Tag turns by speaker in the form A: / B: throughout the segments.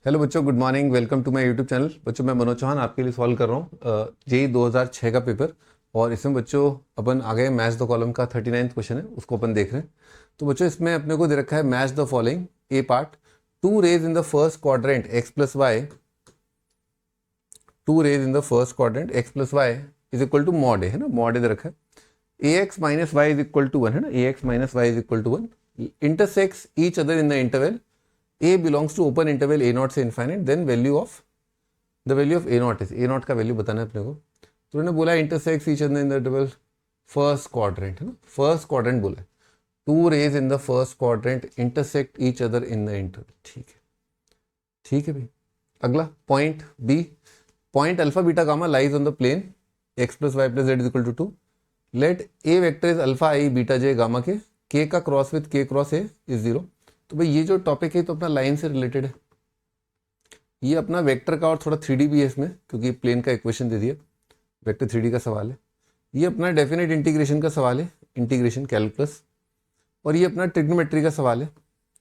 A: Hello बच्चों, good morning. Welcome to my YouTube channel. बच्चों, मैं मनोज चौहान आपके लिए सॉल्व कर रहा हूँ जेई 2006 का पेपर। और इसमें बच्चों अपन आ गए मैच द कॉलम का 39वां क्वेश्चन है, उसको अपन देख रहे हैं। तो बच्चों इसमें अपने को दे रखा है match the following a part. Two rays in the first quadrant x plus y, two rays in the first quadrant x plus y is equal to mod a, है ना, मॉड ए दे रखा है। A x minus y is equal to one, है ना, a x minus y is equal to one, intersects each other in the interval a belongs to open interval a not से infinite, then value of the value of A not is, A not का value बताना है अपने को। तो उन्होंने बोला intersect each other in the interval first quadrant, है ना, फर्स्ट क्वाड्रेंट बोला है। Two rays in the first quadrant intersect each other in the interval. ठीक है, ठीक है भाई। अगला point B, point alpha beta gamma lies on the plane X plus Y plus Z is equal to two. Let A vector is alpha I beta J gamma K का cross with K cross A is zero. तो भाई ये जो topic है तो अपना line से related है, ये अपना वेक्टर का और थोड़ा 3D भी है इसमें, क्योंकि प्लेन का इक्वेशन दे दिया, वेक्टर 3D का सवाल है। ये अपना डेफिनेट इंटीग्रेशन का सवाल है, इंटीग्रेशन कैलकुलस, और ये अपना ट्रिग्नोमेट्री का सवाल है।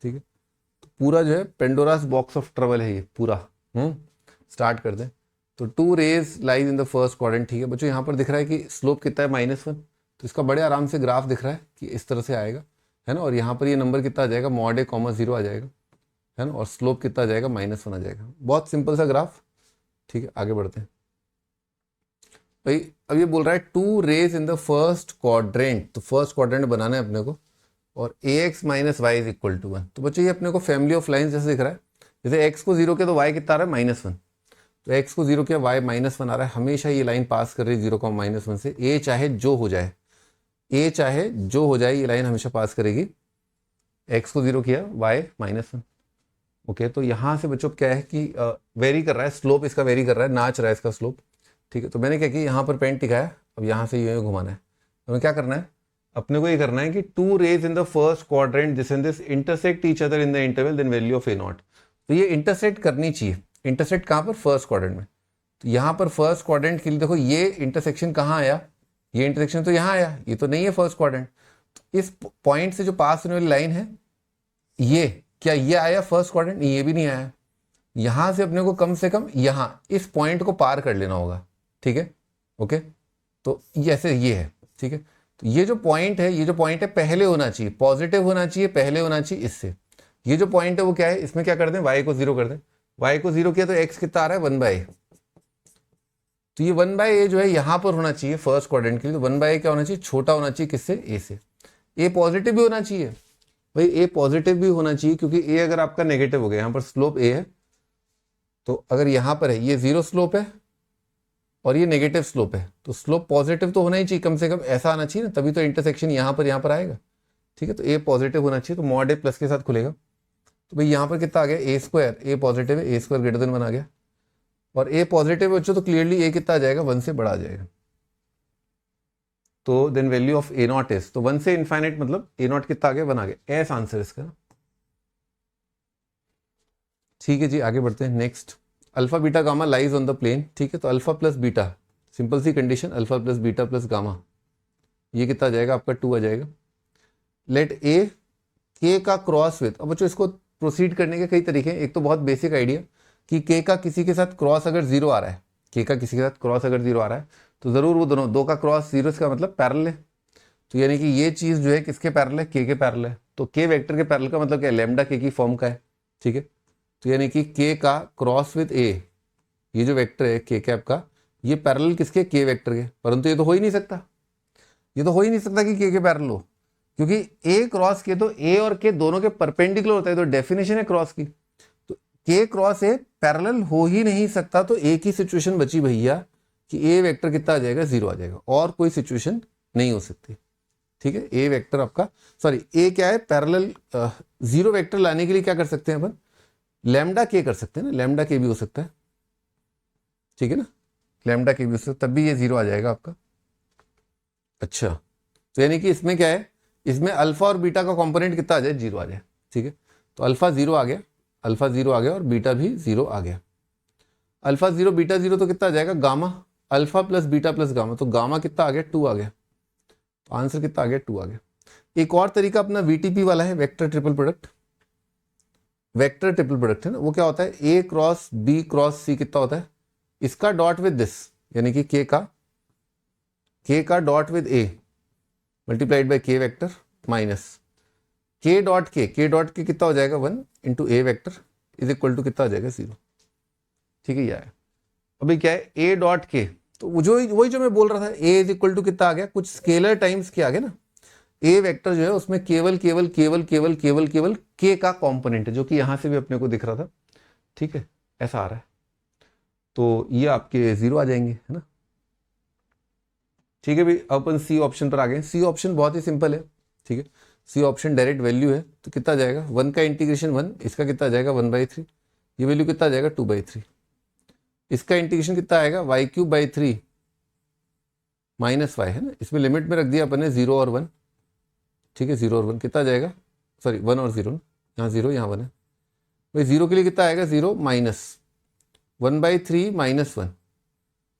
A: ठीक है, तो पूरा जो है पेंडोरास बॉक्स ऑफ ट्रबल है ये पूरा। स्टार्ट कर दें। तो two rays lies in the first quadrant. ठीक है बच्चों, यहाँ पर दिख रहा है कि स्लोप कितना है -1, तो इसका बड़े आराम से ग्राफ दिख रहा है कि इस तरह से आएगा, है ना। और यहाँ पर ये नंबर कितना आ जाएगा, मॉड ए कॉमा 0 आ जाएगा, है ना, और स्लोप कितना आ जाएगा, -1 आ जाएगा। बहुत सिंपल सा ग्राफ। ठीक है, आगे बढ़ते हैं भाई। अब ये बोल रहा है two rays in the first quadrant, तो फर्स्ट क्वाड्रेंट बनाना है अपने को, और a x minus y is equal to 1। तो बच्चों ये अपने को फैमिली ऑफ लाइन जैसे दिख रहा है, जैसे एक्स को 0 किया तो वाई कितना आ रहा है, -1। तो एक्स को 0 किया, वाई -1 आ रहा है। हमेशा ये लाइन पास कर रही है 0, -1 से। ए चाहे जो हो जाए, ए चाहे जो हो जाए, ये लाइन हमेशा पास करेगी। एक्स को 0 किया, वाई -1। ओके, तो यहाँ से बच्चों क्या है कि वेरी कर रहा है, स्लोप इसका वेरी कर रहा है, नाच रहा है इसका स्लोप। ठीक है, तो मैंने क्या किया, यहाँ पर पेन टिकाया, अब यहाँ से ये घुमाना है। तो हमें क्या करना है, अपने को ये करना है कि two rays in the first quadrant this and this intersect each other in the interval, then value of A not. तो ये इंटरसेक्ट करनी चाहिए। इंटरसेक्ट कहाँ पर, फर्स्ट क्वाड्रेंट में। तो यहाँ पर फर्स्ट क्वाड्रेंट के लिए देखो, ये इंटरसेक्शन कहाँ आया, ये इंटरसेक्शन तो यहाँ आया, ये तो नहीं है फर्स्ट क्वाड्रेंट। इस पॉइंट से जो पास होने वाली लाइन है, ये क्या ये आया फर्स्ट क्वाड्रेंट, ये भी नहीं आया। यहां से अपने को कम से कम यहां इस पॉइंट को पार कर लेना होगा। ठीक है, ओके, तो ऐसे ये है। ठीक है, तो ये जो पॉइंट है, ये जो पॉइंट है पहले होना चाहिए, पॉजिटिव होना चाहिए, पहले होना चाहिए इससे। ये जो पॉइंट है वो क्या है, इसमें क्या कर दें, वाई को 0 कर दें। वाई को 0 किया तो एक्स कितना आ रहा है, 1/a। तो ये 1/a जो है यहां पर होना चाहिए फर्स्ट क्वाड्रेंट के लिए। तो 1/a क्या होना चाहिए, छोटा होना चाहिए किससे, ए से। ए पॉजिटिव भी होना चाहिए भाई, ए पॉजिटिव भी होना चाहिए, क्योंकि ए अगर आपका नेगेटिव हो गया, यहाँ पर स्लोप ए है, तो अगर यहाँ पर है ये 0 स्लोप है और ये नेगेटिव स्लोप है, तो स्लोप पॉजिटिव तो होना ही चाहिए, कम से कम ऐसा आना चाहिए ना, तभी तो इंटरसेक्शन यहाँ पर आएगा। ठीक है, तो ए पॉजिटिव होना चाहिए, तो मॉड ए प्लस के साथ खुलेगा। तो भाई यहाँ पर कितना आ गया, ए स्क्वायर, ए पॉजिटिव है, ए स्क्वायर ग्रेटर देन 1 आ गया, और ए पॉजिटिव है बच्चों, तो क्लियरली ए कितना आ जाएगा, 1 से बड़ा आ जाएगा। तो then value of A not is, तो 1 से इनफाइनाइट मतलब ए नॉट कितना आ गया, 1 आ गया। ऐसा आंसर इसका। ठीक है जी, आगे बढ़ते हैं। Next, alpha beta gamma lies on the plane. ठीक है, तो alpha plus beta, simple see condition, alpha plus beta plus gamma, ये कितना आ जाएगा आपका, 2 आ जाएगा। लेट ए के का क्रॉस विथ, अब बच्चों इसको प्रोसीड करने के कई तरीके हैं। एक तो बहुत बेसिक आइडिया कि के का किसी के साथ क्रॉस अगर 0 आ रहा है, के का किसी के साथ क्रॉस अगर 0 आ रहा है, तो ज़रूर वो दोनों, दो का क्रॉस 0 का मतलब पैरेलल है। तो यानी कि ये चीज़ जो है किसके पैरेलल है, के पैरेलल है। तो के वेक्टर के पैरेलल का मतलब क्या है, लैम्डा के की फॉर्म का है। ठीक है, तो यानी कि के का क्रॉस विद ए, ये जो वेक्टर है के कैप का, ये पैरेलल किसके, के वेक्टर के। परंतु ये तो हो ही नहीं सकता, ये तो हो ही नहीं सकता कि के पैरेलल हो, क्योंकि ए क्रॉस के, तो ए और के दोनों के परपेंडिकुलर होता है, तो डेफिनेशन है क्रॉस की। तो के क्रॉस ए पैरेलल हो ही नहीं सकता। तो ए की सिचुएशन बची भैया कि ए वेक्टर कितना आ जाएगा, 0 आ जाएगा, और कोई सिचुएशन नहीं हो सकती। ठीक है, ए वेक्टर आपका, सॉरी ए क्या है, पैरेलल 0 वेक्टर लाने के लिए क्या कर सकते हैं अपन, लैम्डा के कर सकते हैं ना, लैम्डा के भी हो सकता है। ठीक है ना, लैम्डा के भी हो सकता है, तब भी ये 0 आ जाएगा आपका। अच्छा, तो यानी कि इसमें क्या है, इसमें अल्फा और बीटा का कंपोनेंट कितना आ जाए, 0 आ जाए। ठीक है, तो अल्फा 0 आ गया, अल्फा 0 आ गया, और बीटा भी 0 आ गया। अल्फा 0 बीटा 0, तो कितना आ जाएगा, gamma, alpha plus beta plus gamma, तो गामा कितना आ गया, 2 आ गया। तो आंसर कितना आ गया, 2 आ गया। एक और तरीका अपना वीटीपी वाला है, vector triple product. Vector triple product है ना, वो क्या होता है, ए क्रॉस बी क्रॉस सी कितना होता है, इसका डॉट विद दिस, यानी कि के का dot with A multiplied by K vector minus K dot K कितना हो जाएगा 1 into A vector is equal to कितना हो जाएगा 0। ठीक है, यह है। अभी क्या है, ए डॉट के, तो वही जो मैं बोल रहा था, ए इज इक्वल टू कितना आ गया, कुछ स्केलर टाइम्स क्या आ गया ना, ए वेक्टर जो है उसमें केवल के का कंपोनेंट है, जो कि यहां से भी अपने को दिख रहा था। ठीक है, ऐसा आ रहा है, तो ये आपके 0 आ जाएंगे, है ना। ठीक है भाई, अपन सी ऑप्शन पर आ गए। सी ऑप्शन बहुत ही सिंपल है। ठीक है, सी ऑप्शन डायरेक्ट वैल्यू है, तो कितना जाएगा 1 का इंटीग्रेशन 1, इसका कितना जाएगा 1/3, ये वैल्यू कितना जाएगा 2/3, इसका इंटीग्रेशन कितना आएगा y³ 3 माइनस y, है ना। इसमें लिमिट में रख दिया अपन ने 0 और 1। ठीक है, 0 और 1 कितना जाएगा, सॉरी 1 और 0, यहाँ 0 यहाँ 1 है भाई। 0 के लिए कितना आएगा 0 माइनस 1/3 माइनस 1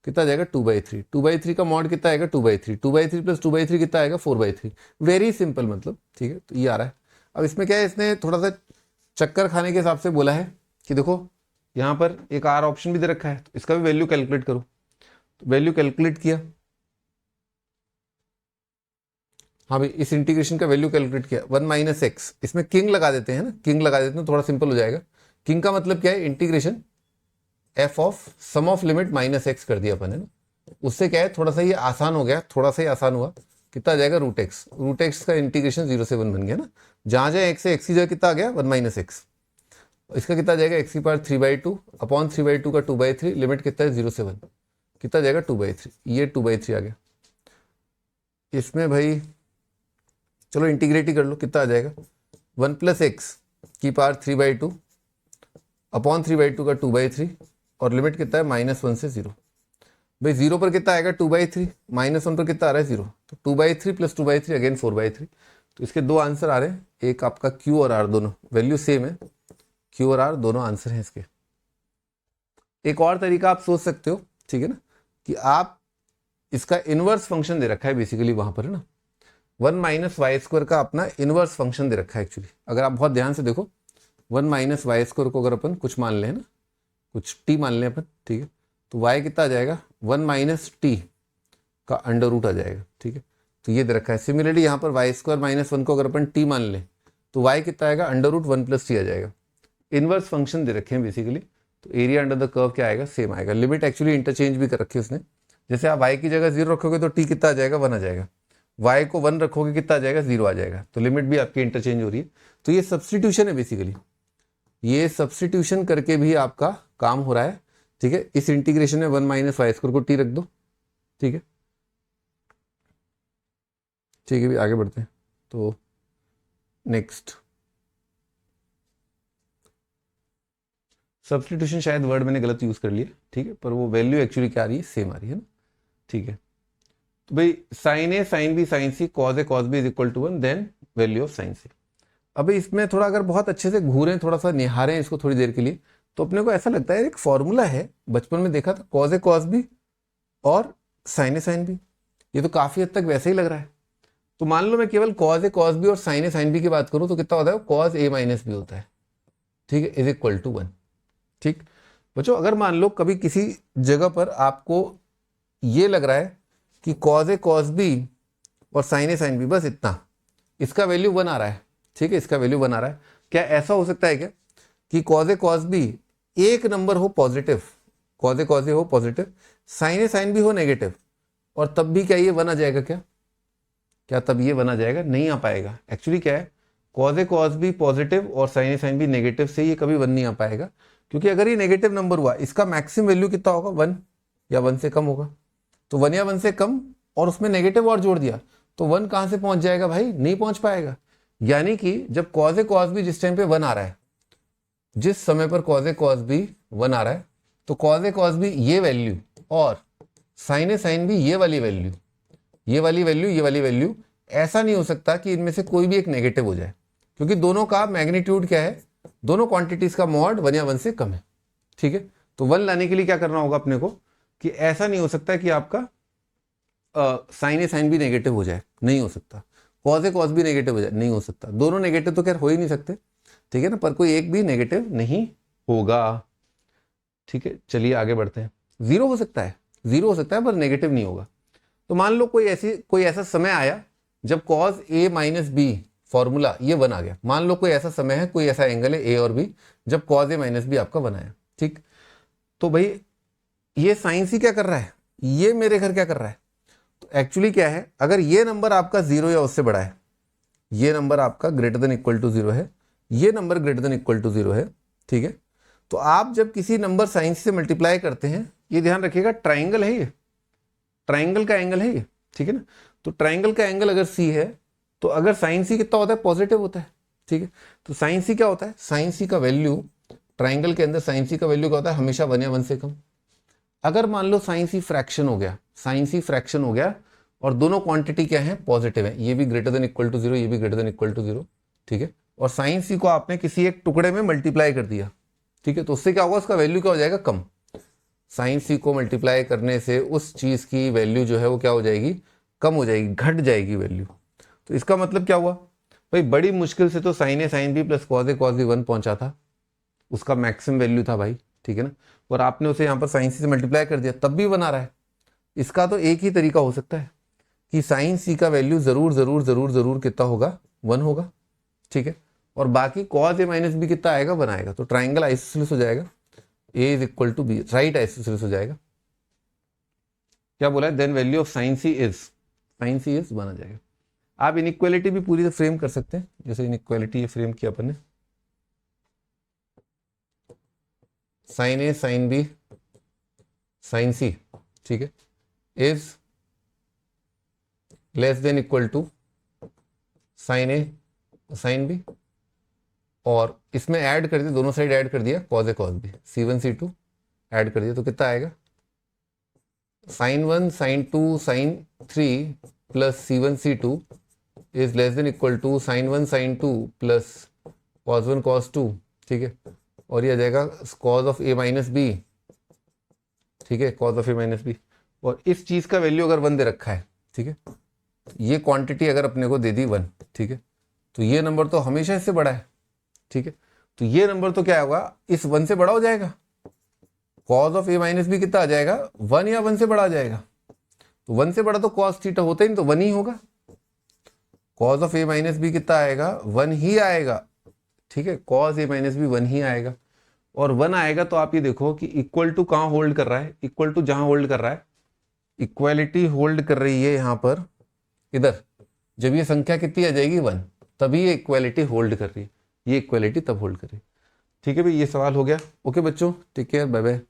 A: कितना जाएगा 2/3, 2/3 का मॉड कितना आएगा 2/3, 2/3 प्लस 2/3 कितना आएगा 4/3। वेरी सिंपल मतलब। ठीक है, तो ये आ रहा है। अब इसमें क्या है, इसने थोड़ा सा चक्कर खाने के हिसाब से बोला है कि देखो यहाँ पर एक आर ऑप्शन भी दे रखा है, तो इसका भी वैल्यू कैलकुलेट करो। तो वैल्यू कैलकुलेट किया, हाँ भाई, इस इंटीग्रेशन का वैल्यू कैलकुलेट किया 1 माइनस एक्स, इसमें किंग लगा देते हैं ना, किंग लगा देते हैं थोड़ा सिंपल हो जाएगा। किंग का मतलब क्या है, integration F of sum of limit minus X कर दिया अपन, है ना। उससे क्या है, थोड़ा सा ये आसान हो गया, थोड़ा सा ही आसान हुआ। कितना आ जाएगा रूट एक्स का इंटीग्रेशन 0 से 1 बन गया ना। जहां जहां एक्स है, एक्स की जगह कितना आ गया 1 माइनस एक्स। इसका कितना जाएगा x³ 3/2 अपॉन 3/2 का 2/3, लिमिट कितना है 0 से 1, कितना जाएगा 2/3, ये 2/3 आ गया। इसमें भाई चलो इंटीग्रेट ही कर लो, कितना आ जाएगा 1 प्लस एक्स की पावर 3/2 अपॉन 3/2 का 2/3, और लिमिट कितना है -1 से 0। भाई 0 पर कितना आएगा 2/3, -1 पर कितना आ रहा है 0, तो 2/3 प्लस 2/3 अगेन 4/3। तो इसके दो आंसर आ रहे हैं, एक आपका Q और R दोनों वैल्यू सेम है, Q और R दोनों आंसर हैं इसके। एक और तरीका आप सोच सकते हो, ठीक है ना, कि आप इसका इनवर्स फंक्शन दे रखा है बेसिकली वहां पर, है ना। 1 माइनस वाई स्क्वायर का अपना इनवर्स फंक्शन दे रखा है एक्चुअली। अगर आप बहुत ध्यान से देखो, 1 माइनस वाई स्क्वायर को अगर अपन कुछ मान लें ना, कुछ टी मान लें अपन, ठीक है, तो y कितना आ जाएगा 1 माइनस टी का अंडर रूट आ जाएगा। ठीक है, तो ये दे रखा है। सिमिलरली यहाँ पर वाई स्क्वायर माइनस 1 को अगर अपन टी मान लें, तो y कितना आएगा अंडर रूट 1 प्लस टी आ जाएगा। इनवर्स फंक्शन दे रखे हैं बेसिकली, तो एरिया अंडर द कर्व क्या आएगा, सेम आएगा। लिमिट एक्चुअली इंटरचेंज भी कर रखी है उसने। जैसे आप y की जगह 0 रखोगे तो t कितना आ जाएगा 1 आ जाएगा, y को 1 रखोगे कितना आ जाएगा 0 आ जाएगा। तो लिमिट भी आपकी इंटरचेंज हो रही है। तो ये सब्सटीट्यूशन है बेसिकली, ये सब्सटीट्यूशन करके भी आपका काम हो रहा है। ठीक है, इस इंटीग्रेशन में 1 माइनस वाई स्क्वायर को टी रख दो। ठीक है, ठीक है भी आगे बढ़ते हैं। तो नेक्स्ट सब्सटीट्यूशन, शायद वर्ड मैंने गलत यूज कर लिया, ठीक है, पर वो वैल्यू एक्चुअली क्या आ रही है, सेम आ रही है ना। ठीक है, तो भाई sine A sine B sine C cos A cos B is equal to 1, then value of sine C. अभी इसमें थोड़ा अगर बहुत अच्छे से घूरें, थोड़ा सा निहारें इसको थोड़ी देर के लिए, तो अपने को ऐसा लगता है एक फॉर्मूला है, बचपन में देखा था, कॉज ए कॉज बी और साइन ए साइन बी। ये तो काफी हद तक वैसे ही लग रहा है। तो मान लो मैं केवल कॉज ए कॉज बी और साइन ए साइन बी की बात करूं, तो कितना होता है, कॉज ए माइनस बी होता है। ठीक है, इज इक्वल टू 1। ठीक बच्चों, अगर मान लो कभी किसी जगह पर आपको ये लग रहा है कि कॉज ए कॉज बी और साइन ए साइन बी, बस इतना, इसका वैल्यू 1 आ रहा है। ठीक है, इसका वैल्यू 1 आ रहा है। क्या ऐसा हो सकता है क्या कि कॉज ए कॉज बी एक नंबर हो पॉजिटिव, कॉज ए हो positive, sign A sine B हो नेगेटिव, और तब भी क्या ये 1 आ जाएगा? क्या तब ये 1 आ जाएगा? नहीं आ पाएगा। एक्चुअली क्या है, cause A cos B positive और sign A sine B negative से ये कभी 1 नहीं आ पाएगा, क्योंकि अगर ये नेगेटिव नंबर हुआ, इसका मैक्सिमम वैल्यू कितना होगा, 1 या 1 से कम होगा। तो 1 या 1 से कम और उसमें नेगेटिव और जोड़ दिया, तो 1 कहां से पहुंच जाएगा भाई? नहीं पहुंच पाएगा। यानी कि जब कॉज ए कॉज बी जिस टाइम पे 1 आ रहा है, जिस समय पर कॉज ए कॉज बी 1 आ रहा है, तो कॉज ए कॉज बी ये वैल्यू और साइन ए साइन बी ये वाली वैल्यू, ये वाली वैल्यू, ये वाली वैल्यू, ऐसा नहीं हो सकता कि इनमें से कोई भी एक नेगेटिव हो जाए, क्योंकि दोनों का मैग्नीट्यूड क्या है, दोनों क्वांटिटीज का मॉड 1 या 1 से कम है। ठीक है, तो 1 लाने के लिए क्या करना होगा अपने को, कि ऐसा नहीं हो सकता कि आपका sign A sine B negative हो जाए, नहीं हो सकता। Cause A cos B negative हो जाए, नहीं हो सकता। दोनों नेगेटिव तो खैर हो ही नहीं सकते, ठीक है ना, पर कोई एक भी नेगेटिव नहीं होगा। ठीक है, चलिए आगे बढ़ते हैं। जीरो हो सकता है, जीरो हो सकता है पर नेगेटिव नहीं होगा। तो मान लो कोई ऐसा समय आया जब cos a minus B formula ये 1 आ गया। मान लो कोई ऐसा समय है, कोई ऐसा एंगल है a और b, जब cos a माइनस बी आपका 1 आया। ठीक, तो भाई ये साइन सी क्या कर रहा है, ये मेरे घर क्या कर रहा है, तो एक्चुअली क्या है, अगर ये नंबर आपका 0 या उससे बड़ा है, ये नंबर आपका ग्रेटर देन इक्वल टू 0 है, ये number greater than equal to 0 है। ठीक है, तो आप जब किसी नंबर साइन से मल्टीप्लाई करते हैं, ये ध्यान रखिएगा ट्राइंगल है, ये ट्राइंगल का एंगल है ये। ठीक है ना, तो ट्राइंगल का एंगल अगर सी है तो अगर साइन सी कितना होता है, पॉजिटिव होता है। ठीक है, तो साइन सी क्या होता है, साइन सी का वैल्यू ट्राइंगल के अंदर साइन सी का वैल्यू क्या होता है, हमेशा 1 या 1 से कम। अगर मान लो साइन सी फ्रैक्शन हो गया, साइन सी फ्रैक्शन हो गया और दोनों क्वांटिटी क्या है, पॉजिटिव है, ये भी ग्रेटर देन इक्वल टू 0, ये भी ग्रेटर देन इक्वल टू 0। ठीक है, और साइन सी को आपने किसी एक टुकड़े में मल्टीप्लाई कर दिया। ठीक है, तो उससे क्या होगा, उसका वैल्यू क्या हो जाएगा, कम। साइन सी को मल्टीप्लाई करने से उस चीज की वैल्यू जो है वो क्या हो जाएगी, कम हो जाएगी, घट जाएगी वैल्यू। तो इसका मतलब क्या हुआ भाई, बड़ी मुश्किल से तो sign A sine B plus cos A cos B 1 पहुंचा था, उसका मैक्सिमम वैल्यू था भाई। ठीक है ना, और आपने उसे यहाँ पर साइन सी से मल्टीप्लाई कर दिया, तब भी 1 आ रहा है। इसका तो एक ही तरीका हो सकता है कि साइन सी का वैल्यू जरूर जरूर जरूर जरूर कितना होगा, 1 होगा। ठीक है, और बाकी कॉस ए माइनस बी कितना आएगा, 1 आएगा। तो ट्राइंगल आइसोसेलेस हो जाएगा, A is equal to B, right isosceles हो जाएगा। क्या बोला है, then value of sine C is 1 आ जाएगा। आप इनइक्वालिटी भी पूरी फ्रेम कर सकते हैं, जैसे इनइक्वालिटी ये फ्रेम किया अपन ने, sine A sine B sine C, ठीक है, is less than equal to sine A sine B, और इसमें ऐड कर दिया, दोनों साइड ऐड कर दिया, cos A cos B, C1 C2 add कर दिया, तो कितना आएगा, sine 1 sine 2 sine 3 plus C1 C2 is less than equal to sine 1 sine 2 plus cos 1 cos 2। ठीक है, और ये आ जाएगा cos of A minus B. ठीक है, cos of A minus B, और इस चीज का वैल्यू अगर 1 दे रखा है, ठीक है, ये क्वांटिटी अगर अपने को दे दी 1, ठीक है, तो ये नंबर तो हमेशा इससे बड़ा है। ठीक है, तो ये नंबर तो क्या होगा, इस 1 से बड़ा हो जाएगा। Cos of A minus B कितना आ जाएगा, 1 या 1 से बड़ा आ जाएगा। तो 1 से बड़ा तो कॉस थीटा होता ही नहीं, तो 1 ही होगा। Cos of A minus B कितना आएगा, 1 ही आएगा। ठीक है, कॉस ए माइनस बी 1 ही आएगा, और 1 आएगा तो आप ये देखो कि इक्वल टू कहाँ होल्ड कर रहा है, इक्वल टू जहां होल्ड कर रहा है, इक्वालिटी होल्ड कर रही है यहां पर, इधर। जब ये संख्या कितनी आ जाएगी 1, तभी ये इक्वालिटी होल्ड कर रही है, ये इक्वालिटी तब होल्ड कर रही है। ठीक है भाई, ये सवाल हो गया। ओके बच्चों, टेक केयर, बाय बाय।